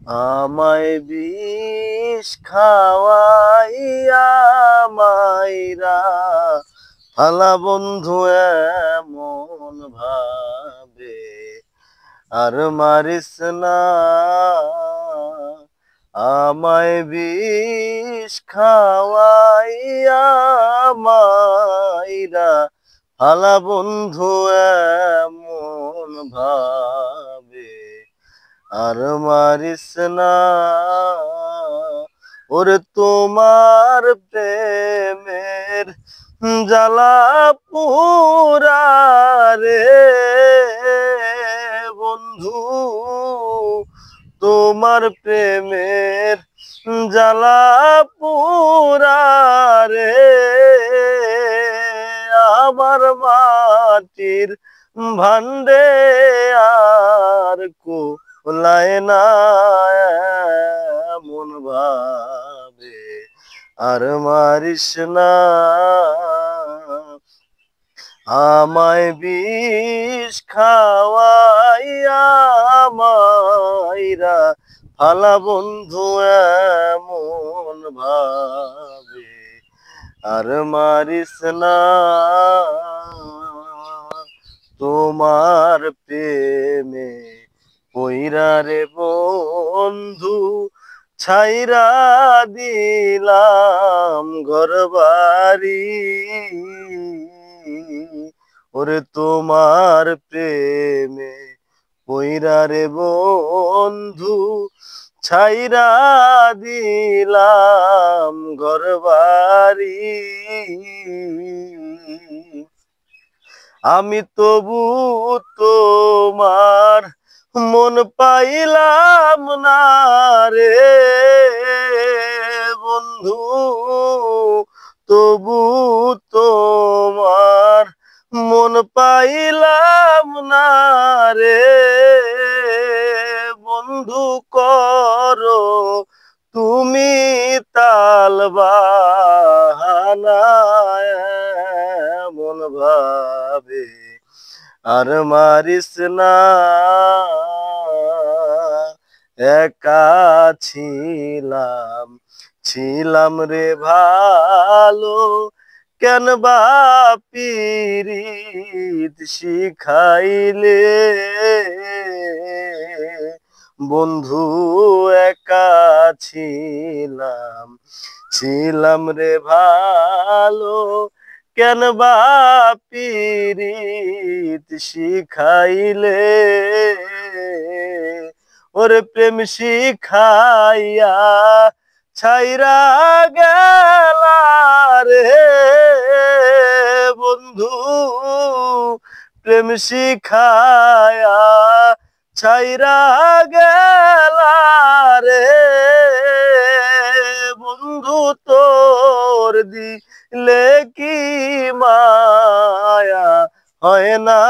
আমায় বিষ খাওয়াইয়া মাইরা ফালা বন্ধু এমন ভাবে আর মারিস না। আমায় বিষ খাওয়াইয়া মাইরা ফালা বন্ধু এমন ভাবে আর মারিস না। ওরে তোমার প্রেমের জ্বালা পুরা রে বন্ধু, তোমার প্রেমের জ্বালা পুরা রে আমার মাটির ভান্ডে আর কোলায় না মন ভাবে আর মারিস না। আমায় বিষ খাওয়াইয়া মাইরা ফালা বন্ধু এমন ভাবে আর মারিস না। তোমার প্রেমে পইরা রে বন্ধু ছাইরা দিলাম ঘর বাড়ি। ওরে তোমার প্রেমে পইরা রে বন্ধু ছাইরা দিলাম ঘর বাড়ি। আমি তবু তোমার মন পাইলাম না রে বন্ধু, তবু তোমার মন পাইলাম না রে বন্ধু। করো তুমি তাল বাহানা মন ভাবে আর মারিস না। একা ছিলাম রে ভালো, কেন বা পীরিত শিখাইলে বন্ধু। একা ছিলাম রে ভালো, কেন বা পীরিত শিখাইলে। ওরে প্রেম শিখাইয়া ছাইরা গেলা রে বন্ধু, প্রেম শিখাইয়া ছাইরা গেলা রে বন্ধু। তোর দিলে কি মায়া হয় না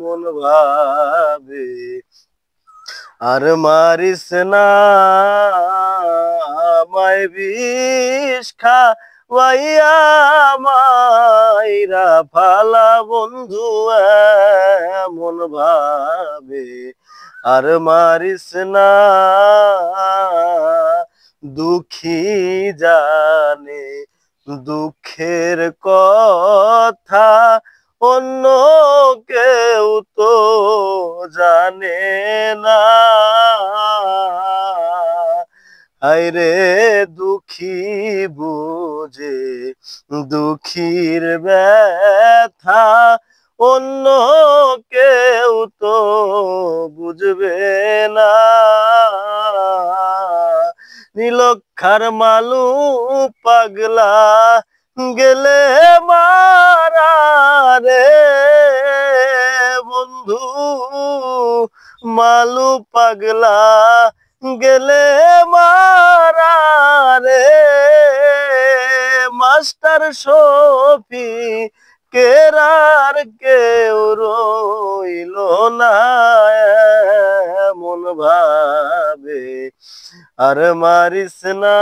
মন ভাবে আর মারিস না। আমায় বিষ খাওয়াইয়া মাইরা ফালা বন্ধু এমন ভাবে আর মারিস না। দুঃখী জানে দুঃখের কথা, অন্য কেউ তো জানে না। হায়রে দুঃখী বুঝে দুঃখীর ব্যথা, অন্য কেউ তো বুঝবে না। নীলক্ষার মালু পাগলা গেলে মারা রে বন্ধু, মালু পাগলা গেলে মারা রে মাস্টার শফি কেরার কেউ রইল না মন ভাবে আর মারিস না।